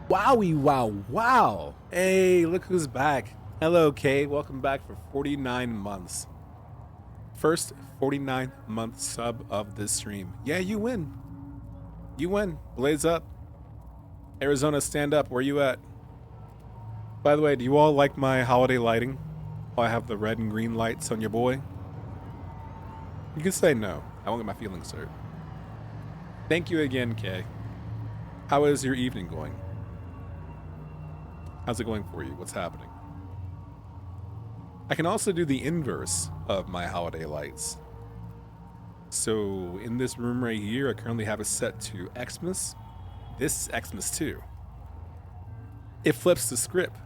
Wowie wow wow. Hey, look who's back. Hello, Kay. Welcome back for 49 months. First 49-month sub of this stream. Yeah, you win. You win. Blaze up. Arizona, stand up. Where you at? By the way, do you all like my holiday lighting? I have the red and green lights on your boy. You can say no. I won't get my feelings hurt. Thank you again, Kay. How is your evening going? How's it going for you? What's happening? I can also do the inverse of my holiday lights. So in this room right here, I currently have it set to Xmas. This is Xmas too. It flips the script.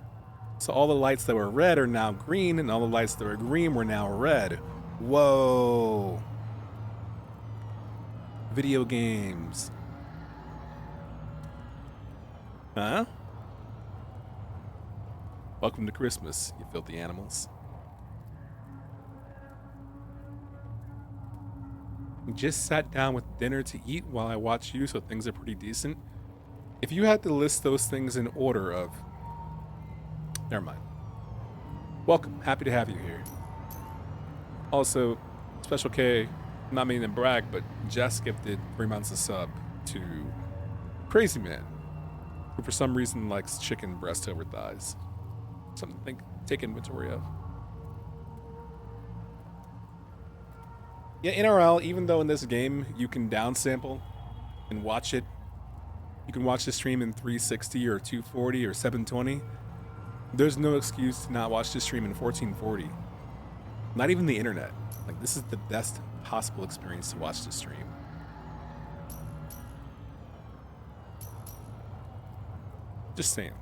So all the lights that were red are now green, and all the lights that were green were now red. Whoa. Video games. Huh? Welcome to Christmas, you filthy animals. Just sat down with dinner to eat while I watch you, so things are pretty decent. If you had to list those things in order of... Never mind. Welcome. Happy to have you here. Also, Special K, not meaning to brag, but Jess gifted 3 months of sub to Crazy Man, who for some reason likes chicken breast over thighs. Something to take inventory of. Yeah, NRL, even though in this game you can downsample and watch it, you can watch the stream in 360 or 240 or 720, there's no excuse to not watch the stream in 1440. Not even the internet. Like, this is the best possible experience to watch the stream. Just saying.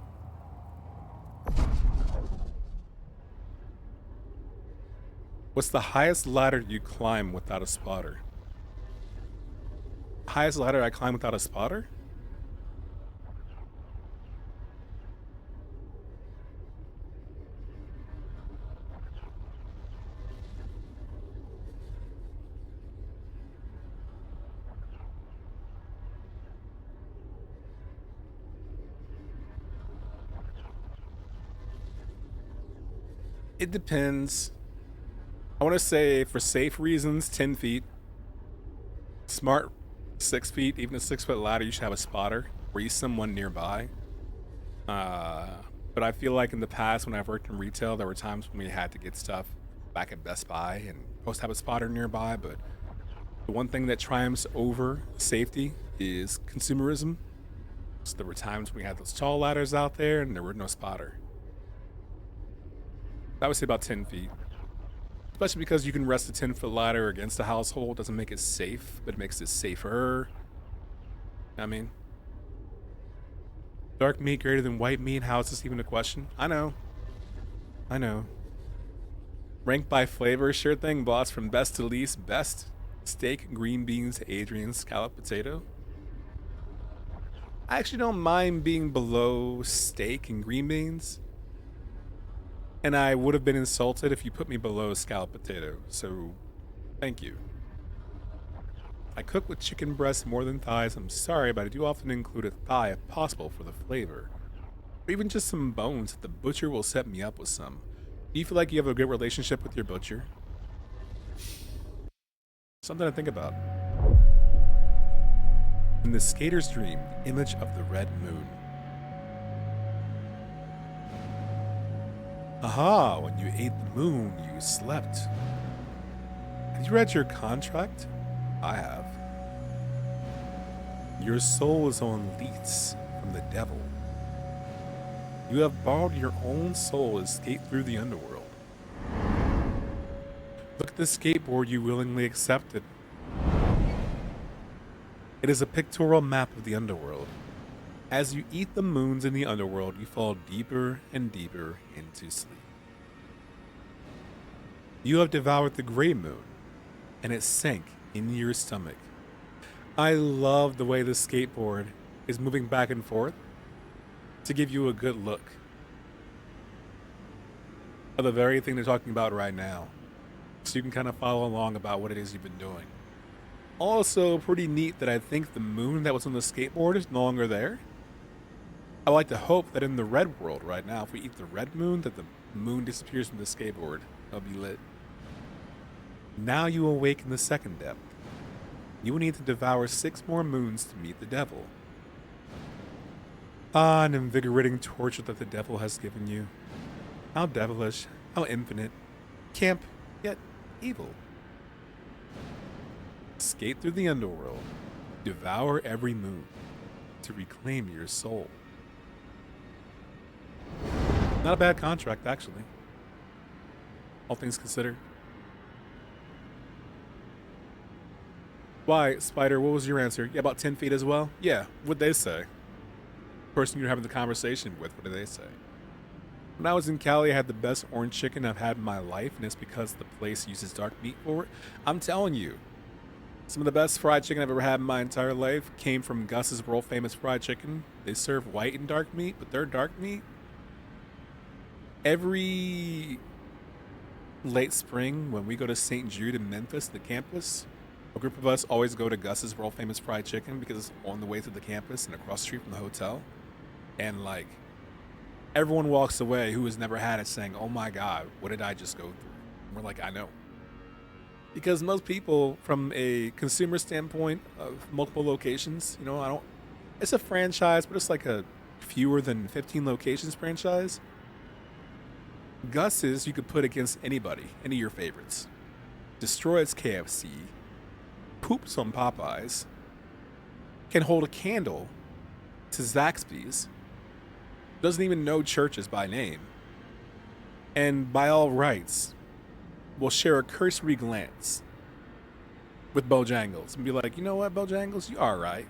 What's the highest ladder you climb without a spotter? Highest ladder I climb without a spotter? It depends. I want to say for safe reasons, 10 feet. Smart, 6 feet. Even a 6-foot ladder, you should have a spotter or use someone nearby. But I feel like in the past when I've worked in retail, there were times when we had to get stuff back at Best Buy and supposed to have a spotter nearby. But the one thing that triumphs over safety is consumerism. So there were times when we had those tall ladders out there and there were no spotter. I would say about 10 feet. Especially because you can rest a 10-foot ladder against a household. Doesn't make it safe, but it makes it safer. I mean, dark meat greater than white meat? How is this even a question? I know. Ranked by flavor, sure thing, boss. From best to least, best steak, green beans, Adrian, scallop, potato. I actually don't mind being below steak and green beans. And I would have been insulted if you put me below scalloped potato, so thank you. I cook with chicken breasts more than thighs. I'm sorry, but I do often include a thigh if possible for the flavor. Or even just some bones if the butcher will set me up with some. Do you feel like you have a good relationship with your butcher? Something to think about. In the skater's dream, the image of the red moon. Aha, when you ate the moon, you slept. Have you read your contract? I have. Your soul is on lease from the devil. You have borrowed your own soul to escape through the underworld. Look at the skateboard you willingly accepted. It is a pictorial map of the underworld. As you eat the moons in the underworld, you fall deeper and deeper into sleep. You have devoured the gray moon, and it sank into your stomach. I love the way the skateboard is moving back and forth to give you a good look of the very thing they're talking about right now, so you can kind of follow along about what it is you've been doing. Also, pretty neat that I think the moon that was on the skateboard is no longer there. I like to hope that in the red world right now, if we eat the red moon, that the moon disappears from the skateboard. That'll be lit. Now you awake in the second depth. You will need to devour 6 more moons to meet the devil. Ah, an invigorating torture that the devil has given you. How devilish, how infinite, camp, yet evil. Skate through the underworld, devour every moon, to reclaim your soul. Not a bad contract, actually. All things considered. Why, Spider, what was your answer? Yeah, about 10 feet as well? Yeah, what'd they say? Person you're having the conversation with, what did they say? When I was in Cali, I had the best orange chicken I've had in my life, and it's because the place uses dark meat for it. I'm telling you, some of the best fried chicken I've ever had in my entire life came from Gus's world famous fried chicken. They serve white and dark meat, but their dark meat, every late spring when we go to St. Jude in Memphis, the campus, a group of us always go to Gus's world famous fried chicken because it's on the way to the campus and across the street from the hotel. And like, everyone walks away who has never had it saying, oh my God, what did I just go through? And we're like, I know. Because most people, from a consumer standpoint of multiple locations, it's a franchise, but it's like a fewer than 15 locations franchise. Gus's you could put against anybody, any of your favorites. Destroys KFC, poops on Popeyes, can hold a candle to Zaxby's, doesn't even know churches by name, and by all rights will share a cursory glance with Bojangles and be like, you know what, Bojangles, you are right.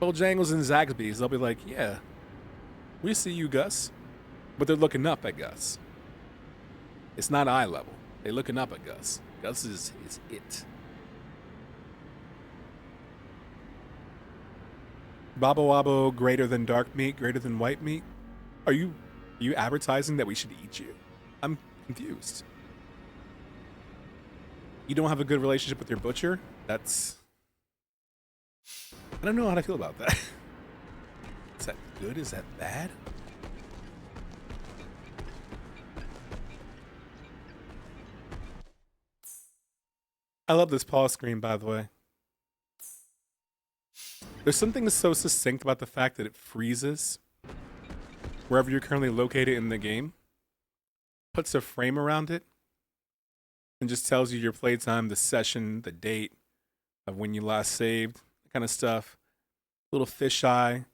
Bojangles and Zaxby's, they'll be like, yeah, we see you, Gus. But they're looking up at Gus. It's not eye level. They're looking up at Gus. Gus is it. Babo Wabo greater than dark meat, greater than white meat? Are you advertising that we should eat you? I'm confused. You don't have a good relationship with your butcher? I don't know how to feel about that. Is that good? Is that bad? I love this pause screen, by the way. There's something so succinct about the fact that it freezes wherever you're currently located in the game, puts a frame around it, and just tells you your playtime, the session, the date of when you last saved, that kind of stuff. Little fisheye,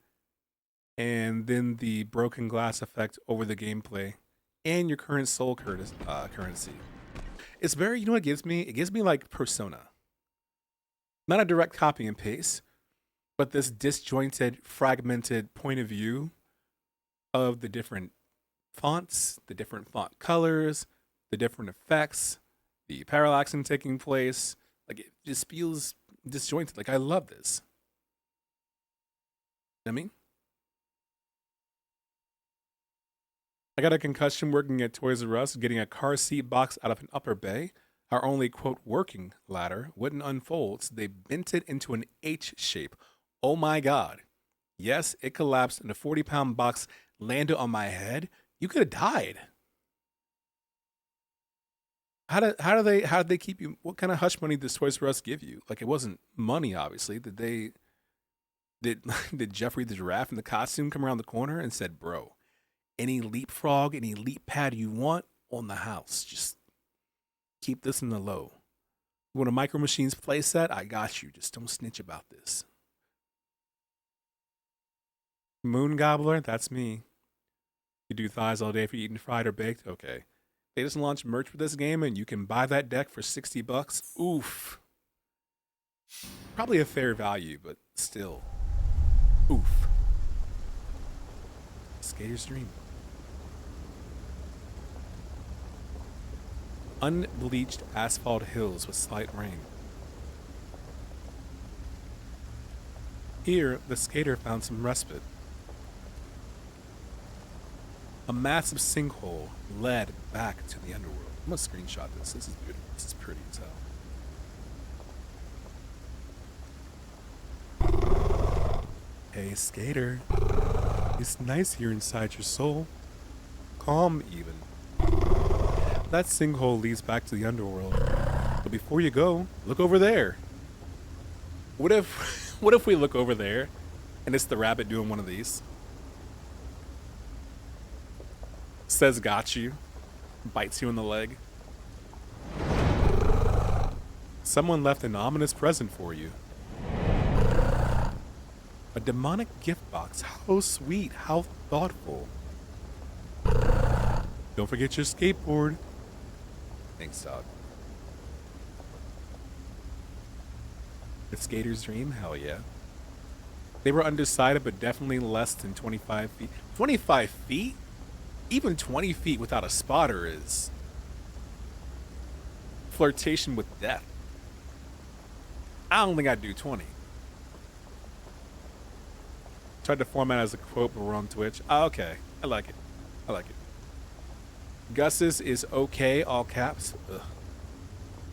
and then the broken glass effect over the gameplay, and your current soul currency. It's very, you know what it gives me? It gives me like Persona. Not a direct copy and paste, but this disjointed, fragmented point of view of the different fonts, the different font colors, the different effects, the parallaxing taking place. Like, it just feels disjointed. Like, I love this. You know what I mean? I got a concussion working at Toys R Us, getting a car seat box out of an upper bay. Our only, quote, working ladder wouldn't unfold, so they bent it into an H shape. Oh my God. Yes, it collapsed and a 40-pound box landed on my head. You could have died. How did they keep you? What kind of hush money does Toys R Us give you? Like, it wasn't money, obviously. Did Jeffrey the Giraffe in the costume come around the corner and said, bro, any leapfrog, any leap pad you want on the house, just keep this in the low. You want a Micro Machines playset? I got you. Just don't snitch about this. Moon Gobbler, that's me. You do thighs all day if you're eating fried or baked? Okay. They just launched merch for this game and you can buy that deck for $60. Oof. Probably a fair value, but still. Oof. Skater's dream. Unbleached asphalt hills with slight rain. Here, the skater found some respite. A massive sinkhole led back to the underworld. I'm gonna screenshot this. This is beautiful. This is pretty as hell. Hey, skater. It's nice here inside your soul. Calm, even. That sinkhole leads back to the underworld. But before you go, look over there. What if, what if we look over there, and it's the rabbit doing one of these? Says got you, bites you in the leg. Someone left an ominous present for you. A demonic gift box. How sweet, how thoughtful. Don't forget your skateboard. Thanks, dog. The skater's dream? Hell yeah. They were undecided, but definitely less than 25 feet. 25 feet? Even 20 feet without a spotter is flirtation with death. I don't think I'd do 20. Tried to format as a quote, but we're on Twitch. Oh, okay. I like it. I like it. Gus's is okay, all caps. Ugh.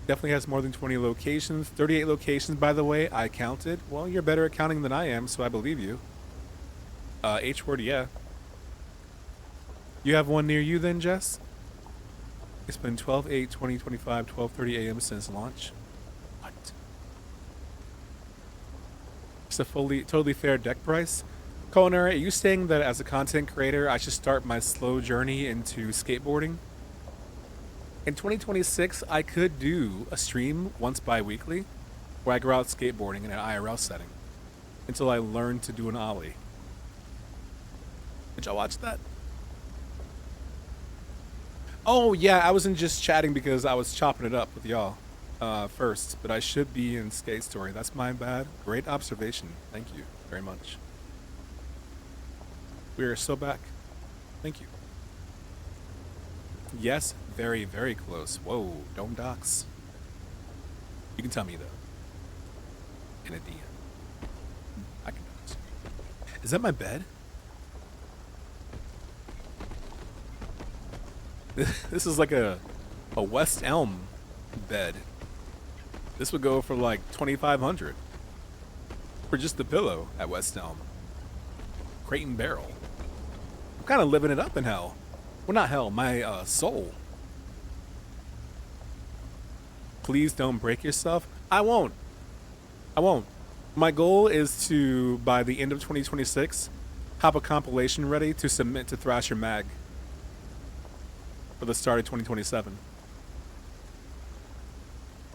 Definitely has more than 20 locations. 38 locations, by the way. I counted. Well, you're better at counting than I am, so I believe you. H-word, yeah. You have one near you then, Jess? It's been 12/8/2025, 12:30 a.m. since launch. What? It's a totally fair deck price. Culinary, are you saying that as a content creator, I should start my slow journey into skateboarding? In 2026, I could do a stream once bi-weekly where I go out skateboarding in an IRL setting until I learn to do an ollie. Did y'all watch that? Oh, yeah, I wasn't just chatting because I was chopping it up with y'all first, but I should be in Skate Story. That's my bad. Great observation. Thank you very much. We are so back. Thank you. Yes, very, very close. Whoa, Dome Docks. You can tell me, though. In a DM. I can do this. Is that my bed? This is like a West Elm bed. This would go for like $2,500 for just the pillow at West Elm. Crate and Barrel. I'm kind of living it up in hell. Well, not hell, my soul. Please don't break yourself. I won't. I won't. My goal is to, by the end of 2026, have a compilation ready to submit to Thrasher Mag for the start of 2027.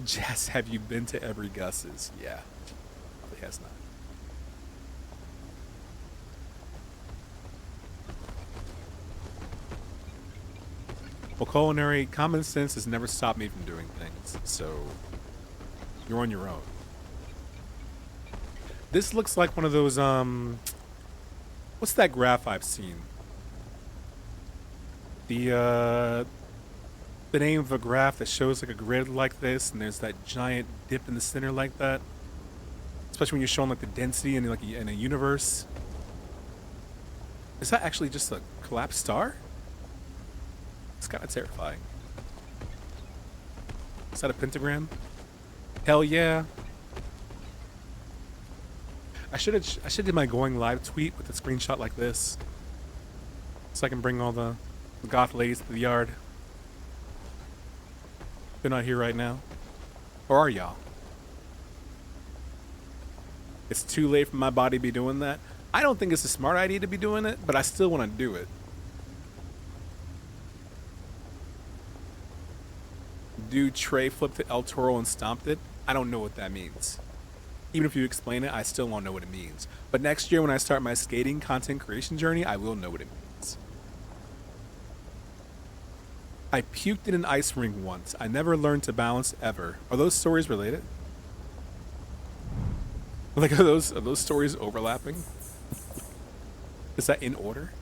Jess, have you been to every Gus's? Yeah, probably has not. Well, culinary, common sense has never stopped me from doing things, so you're on your own. This looks like one of those, what's that graph I've seen? The name of a graph that shows like a grid like this, and there's that giant dip in the center like that. Especially when you're showing like the density in like in a universe. Is that actually just a collapsed star? It's kind of terrifying. Is that a pentagram? Hell yeah. I should do my going live tweet with a screenshot like this, so I can bring all the goth ladies to the yard. They're not here right now. Or are y'all? It's too late for my body to be doing that. I don't think it's a smart idea to be doing it, but I still want to do it. Dude, Trey flipped El Toro and stomped it. I don't know what that means. Even if you explain it, I still won't know what it means. But next year when I start my skating content creation journey, I will know what it means. I puked in an ice rink once. I never learned to balance ever. Are those stories related? Like, are those stories overlapping? Is that in order?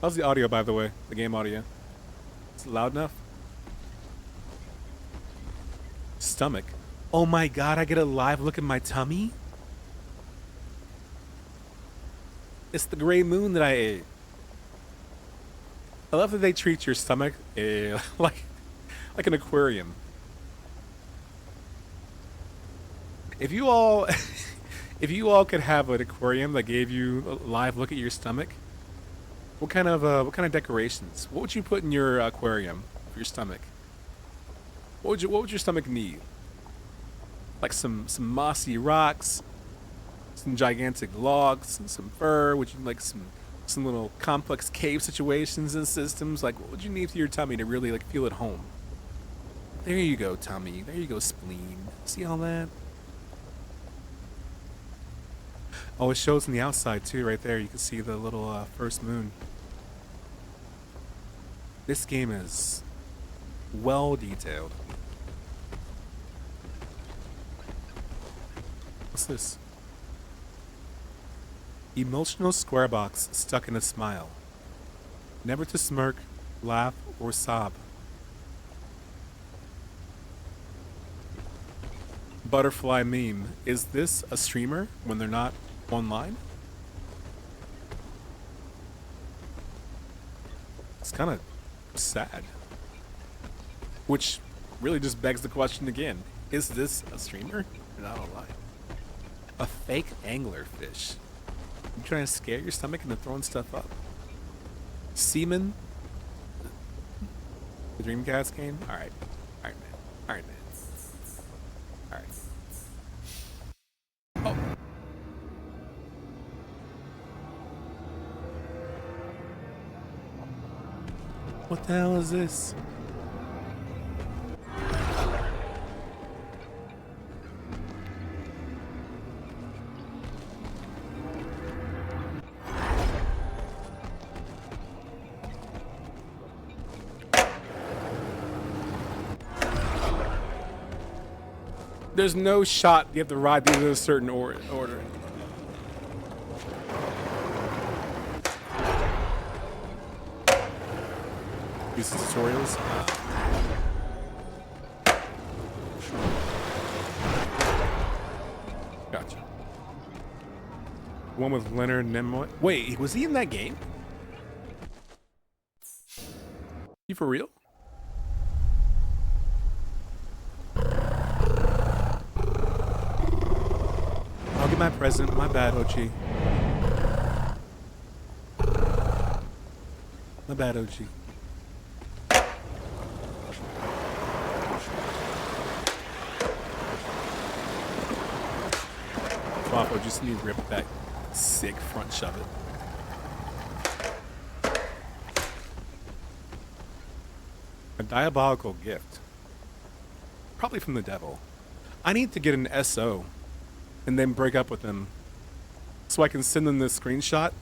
How's the audio, by the way? The game audio? Is it loud enough? Stomach. Oh my god, I get a live look at my tummy? It's the gray moon that I ate. I love that they treat your stomach like an aquarium. If you all If you all could have an aquarium that gave you a live look at your stomach, what kind of decorations? What would you put in your aquarium for your stomach? What would your stomach need? Like some mossy rocks, some gigantic logs, some fur. Would you like some little complex cave situations and systems? Like, what would you need for your tummy to really like feel at home? There you go, tummy. There you go, spleen. See all that? Oh, it shows on the outside too, right there. You can see the little first moon. This game is well detailed. What's this? Emotional square box stuck in a smile. Never to smirk, laugh, or sob. Butterfly meme. Is this a streamer when they're not online? It's kind of sad. Which really just begs the question again. Is this a streamer or not online? A fake anglerfish. You trying to scare your stomach into throwing stuff up? Seaman? The Dreamcast game? Alright. Alright, man. Alright, man. Alright. Oh. What the hell is this? There's no shot you have to ride these in a certain order. Use the tutorials. Gotcha. One with Leonard Nimoy. Wait, was he in that game? You for real? I'll get my present. My bad, OG. My bad, OG. Waffle, just need to rip that sick front shove it. A diabolical gift. Probably from the devil. I need to get an SO and then break up with them so I can send them this screenshot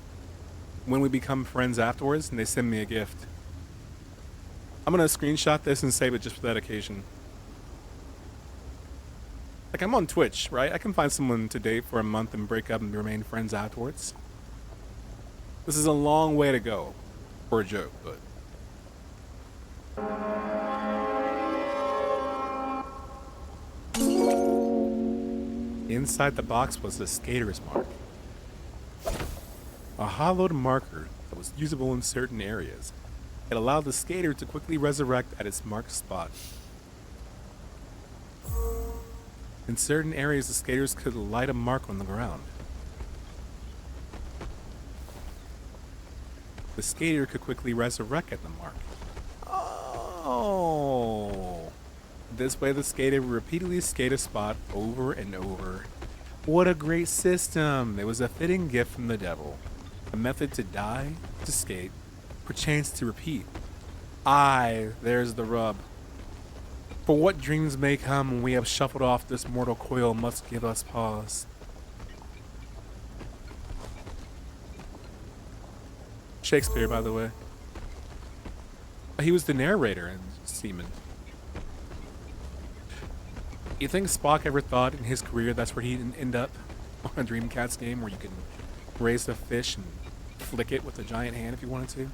when we become friends afterwards and they send me a gift. I'm gonna screenshot this and save it just for that occasion. Like, I'm on Twitch, right? I can find someone to date for a month and break up and remain friends afterwards. This is a long way to go for a joke, but... Inside the box was the skater's mark. A hollowed marker that was usable in certain areas. It allowed the skater to quickly resurrect at its marked spot. In certain areas, the skaters could light a mark on the ground. The skater could quickly resurrect at the mark. Oh. This way, the skater would repeatedly skate a spot over and over. What a great system! It was a fitting gift from the devil. A method to die, to skate, perchance to repeat. Aye, there's the rub. For what dreams may come when we have shuffled off this mortal coil must give us pause. Shakespeare, by the way. He was the narrator in Seaman. You think Spock ever thought in his career that's where he'd end up? On a Dreamcast game where you can raise a fish and flick it with a giant hand if you wanted to?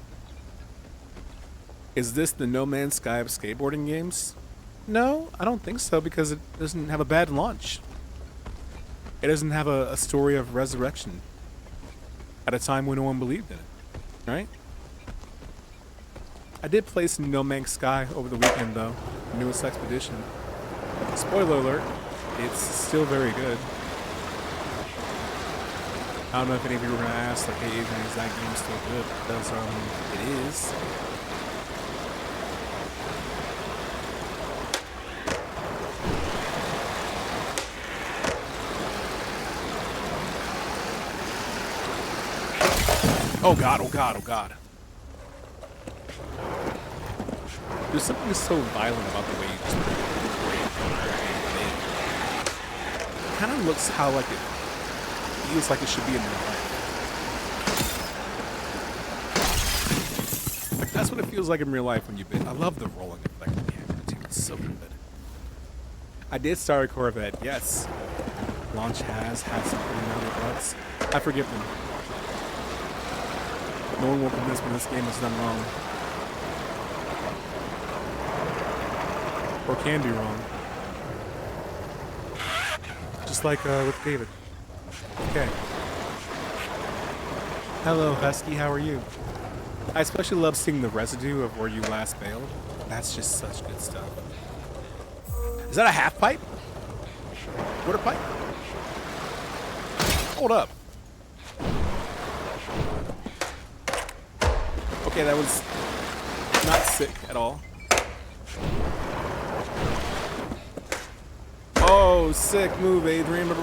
Is this the No Man's Sky of skateboarding games? No, I don't think so, because it doesn't have a bad launch. It doesn't have a story of resurrection at a time when no one believed in it, right? I did play some No Man's Sky over the weekend, though. Newest Expedition. Spoiler alert, it's still very good. I don't know if any of you were gonna ask, like, hey, Adrian, is that game still good? Because it is. Oh god, oh god, oh god. There's something so violent about the way you just it kind of looks how like it feels like it should be in real life. Like that's what it feels like in real life when you bid. I love the rolling effect of the camera too. It's so good. I did start a Corvette, yes. Launch has had some pretty gnarly bugs. I forgive them. No one will convince me this game is done wrong. Or can be wrong. Just like with David. Okay. Hello, Husky, how are you? I especially love seeing the residue of where you last bailed. That's just such good stuff. Is that a half pipe? Quarter pipe? Hold up. Okay, that was not sick at all. Oh, sick move, Adrian. Can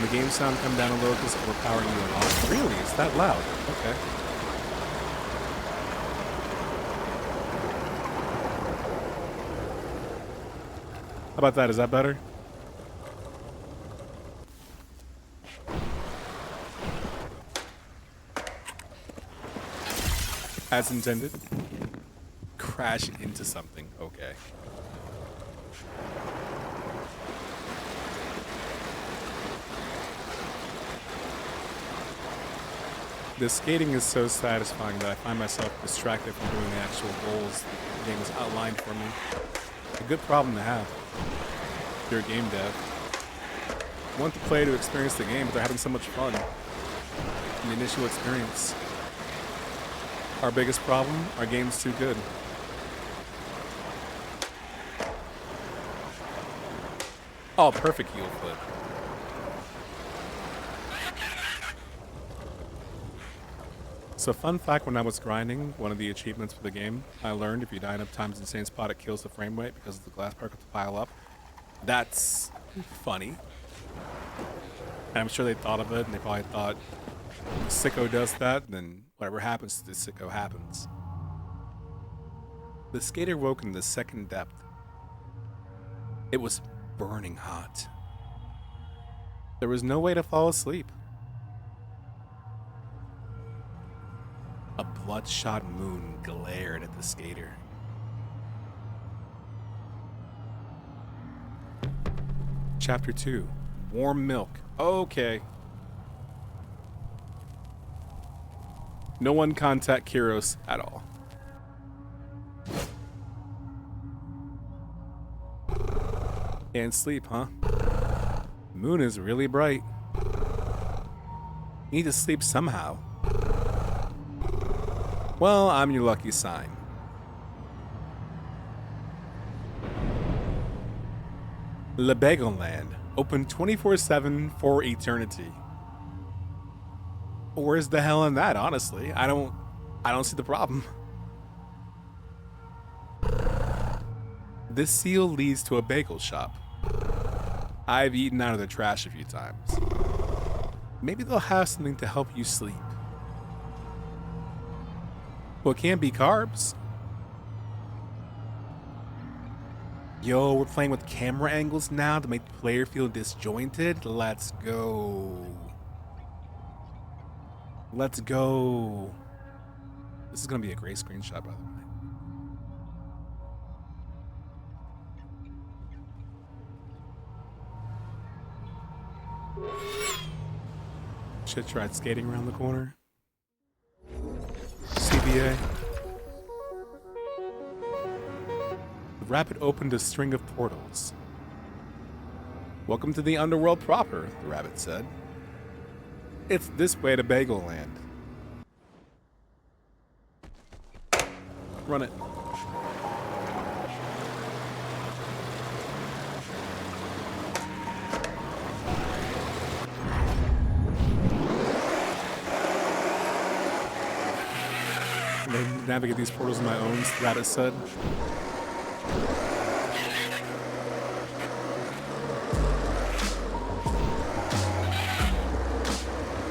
the game sound come down a little because we're powering you a lot? Really? It's that loud? Okay. How about that? Is that better? As intended. Crash into something. Okay. The skating is so satisfying that I find myself distracted from doing the actual goals the game has outlined for me. A good problem to have. If you're a game dev. You want the player to experience the game, but they're having so much fun in the initial experience. Our biggest problem, our game's too good. Oh, perfect heel flip. So fun fact, when I was grinding, one of the achievements for the game, I learned if you die enough times in the same spot, it kills the frame rate because the glass particles pile up. That's funny. And I'm sure they thought of it, and they probably thought, sicko does that, then whatever happens to the sicko happens. The skater woke in the second depth. It was burning hot. There was no way to fall asleep. A bloodshot moon glared at the skater. Chapter 2. Warm milk. Okay. No one contact Kiros at all. Can't sleep, huh? Moon is really bright. Need to sleep somehow. Well, I'm your lucky sign. Le Bagel Land, open 24/7 for eternity. Where's the hell in that, honestly? I don't see the problem. This seal leads to a bagel shop. I've eaten out of the trash a few times. Maybe they'll have something to help you sleep. Well, it can't be carbs. Yo, we're playing with camera angles now to make the player feel disjointed. Let's go. Let's go. This is gonna be a great screenshot, by the way. Should have tried skating around the corner. CBA. The rabbit opened a string of portals. Welcome to the underworld proper, the rabbit said. It's this way to Bagel Land. Run it. navigate these portals on my own, Rabbit said.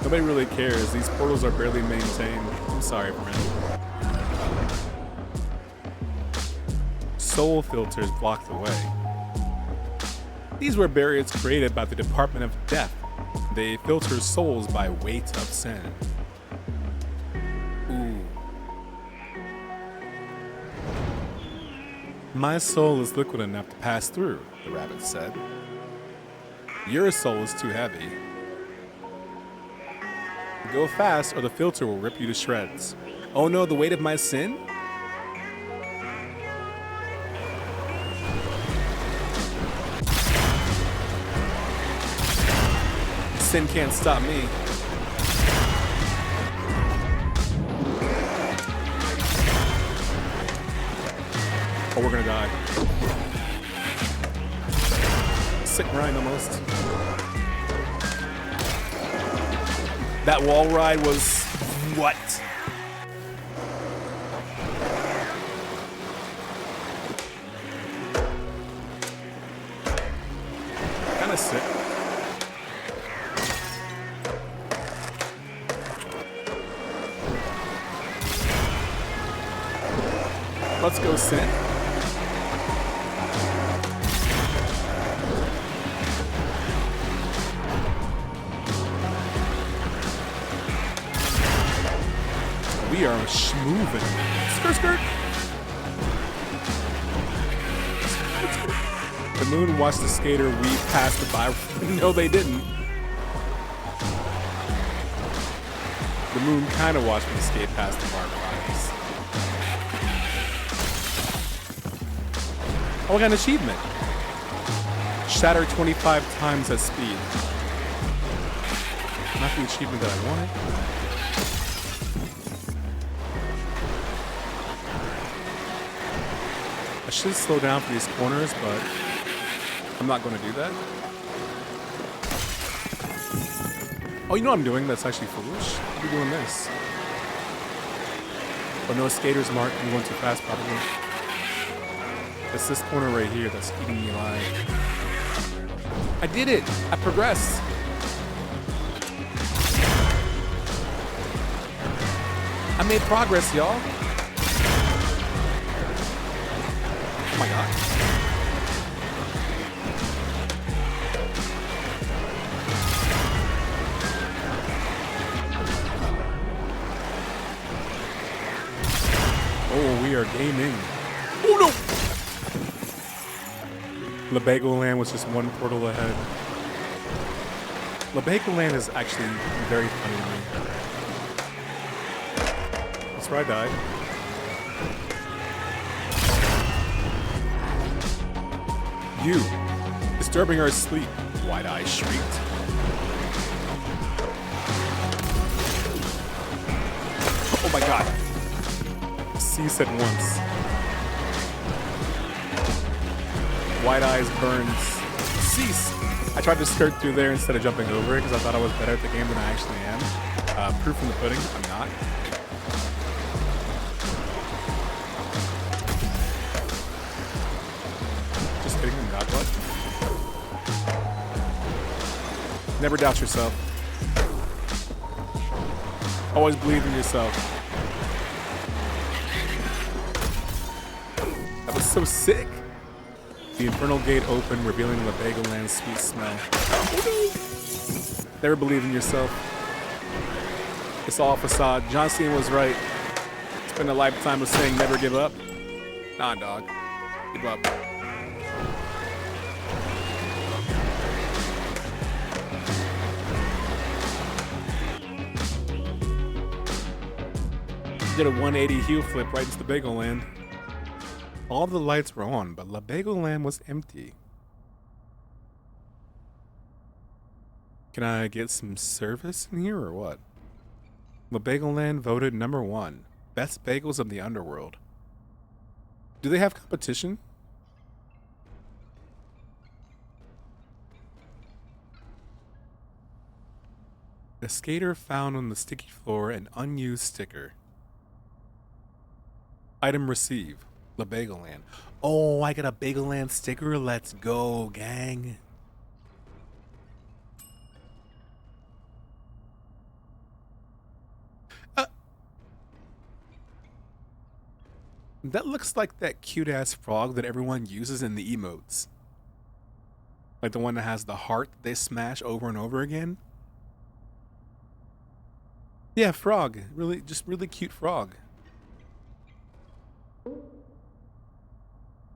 Nobody really cares. These portals are barely maintained. I'm sorry, friend. Soul filters block the way. These were barriers created by the Department of Death. They filter souls by weight of sin. Ooh. My soul is liquid enough to pass through, the rabbit said. Your soul is too heavy. Go fast or the filter will rip you to shreds. Oh no, the weight of my sin? Sin can't stop me. Oh, we're gonna die. Sick grind almost. That wall ride was what? Kinda sick. Let's go, Sin. We are schmoving. Skirt, skirt. The moon watched the skater weave past the bar. No, they didn't. The moon kind of watched me skate past the barbed wires. Oh, I got an achievement. Shatter 25 times at speed. Not the achievement that I wanted. I should slow down for these corners, but I'm not going to do that. Oh, you know what I'm doing? That's actually foolish. I'll be doing this. Oh no, skaters, Mark. I'm going too fast, probably. It's this corner right here that's keeping me alive. I did it! I progressed! I made progress, y'all. Oh my god. Oh, we are gaming. Oh no! Lebagoland was just one portal ahead. Lebagoland is actually very funny to me. That's where I died. You, disturbing our sleep, Wide-Eye shrieked. Oh my god. Cease at once. Wide-Eyes burns. Cease! I tried to skirt through there instead of jumping over it because I thought I was better at the game than I actually am. Proof in the pudding, I'm not. Just kidding, I'm God what? Never doubt yourself. Always believe in yourself. That was so sick. The infernal gate opened, revealing Lebagoland's sweet smell. Never believe in yourself. It's all facade. John Cena was right. Spend a lifetime of saying never give up. Nah, dog. Give up. Did a 180 heel flip right into Lebagoland. All the lights were on, but Lebagoland was empty. Can I get some service in here or what? Lebagoland voted #1. Best bagels of the underworld. Do they have competition? The skater found on the sticky floor an unused sticker. Item receive. The Bagel Land. Oh, I got a Bagel Land sticker. Let's go, gang. That looks like that cute-ass frog that everyone uses in the emotes. Like the one that has the heart they smash over and over again. Yeah, frog. Really, just really cute frog.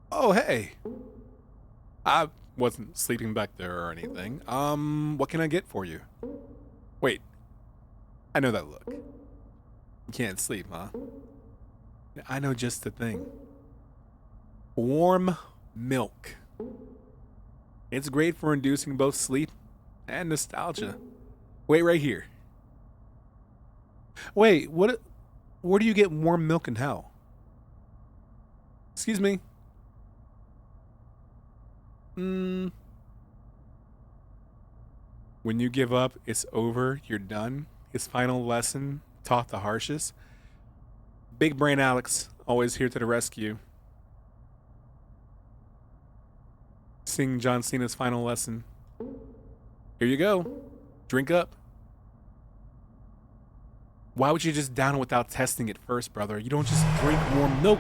Oh, hey. I wasn't sleeping back there or anything. What can I get for you? Wait. I know that look. You can't sleep, huh? I know just the thing. Warm milk. It's great for inducing both sleep and nostalgia. Wait right here. Wait, what? Where do you get warm milk in hell? Excuse me. When you give up, it's over, you're done. His final lesson, taught the harshest. Big brain Alex, always here to the rescue. Sing John Cena's final lesson. Here you go. Drink up. Why would you just down it without testing it first, brother? You don't just drink warm milk.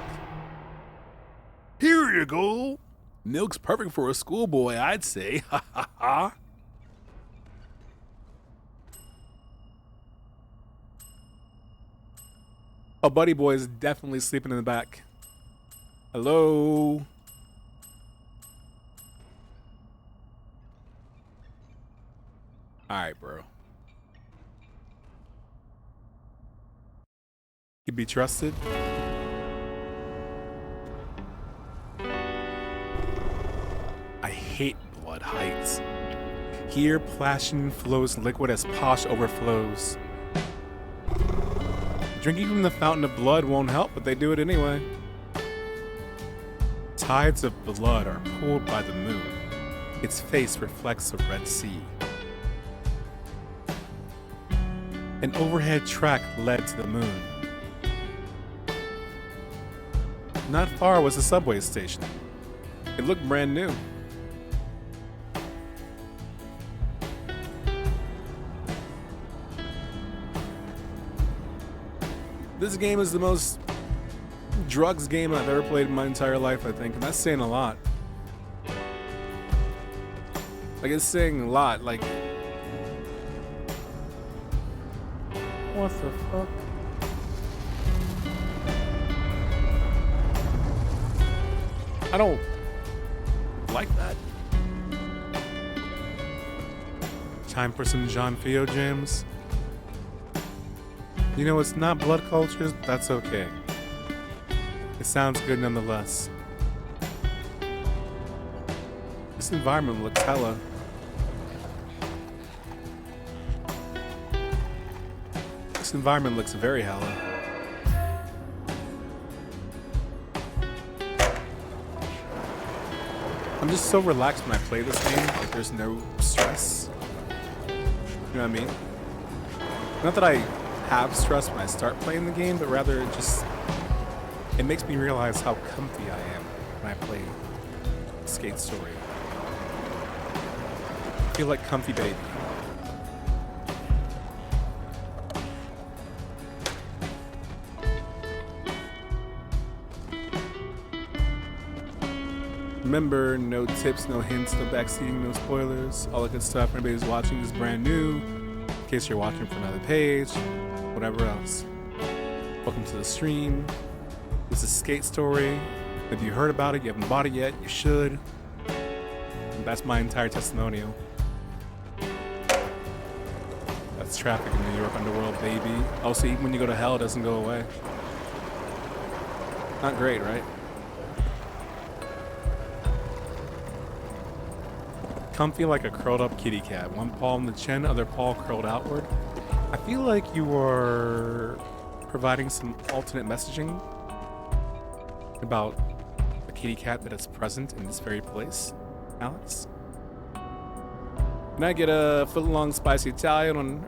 Here you go. Milk's perfect for a schoolboy, I'd say. Ha ha ha. Oh, buddy boy is definitely sleeping in the back. Hello? Alright, bro. You be trusted? I hate Blood Heights. Here, plashing flows liquid as posh overflows. Drinking from the fountain of blood won't help, but they do it anyway. Tides of blood are pulled by the moon. Its face reflects the Red Sea. An overhead track led to the moon. Not far was a subway station. It looked brand new. This game is the most drugs game I've ever played in my entire life, I think, and that's saying a lot. Like, it's saying a lot, like... What the fuck? I don't like that. Time for some John Fio jams. You know, it's not blood cultures, but that's okay. It sounds good nonetheless. This environment looks hella. This environment looks very hella. I'm just so relaxed when I play this game, like there's no stress. You know what I mean? Not that I have stress when I start playing the game, but rather it makes me realize how comfy I am when I play Skate Story. I feel like comfy baby. Remember, no tips, no hints, no backseating, no spoilers. All that good stuff. Everybody's watching is brand new. In case you're watching from another page, whatever else. Welcome to the stream. This is Skate Story. If you heard about it, you haven't bought it yet, you should. And that's my entire testimonial. That's traffic in New York underworld, baby. Also, even when you go to hell, it doesn't go away. Not great, right? Comfy like a curled up kitty cat. One paw on the chin, other paw curled outward. I feel like you are providing some alternate messaging about the kitty cat that is present in this very place, Alex. Can I get a foot-long spicy Italian on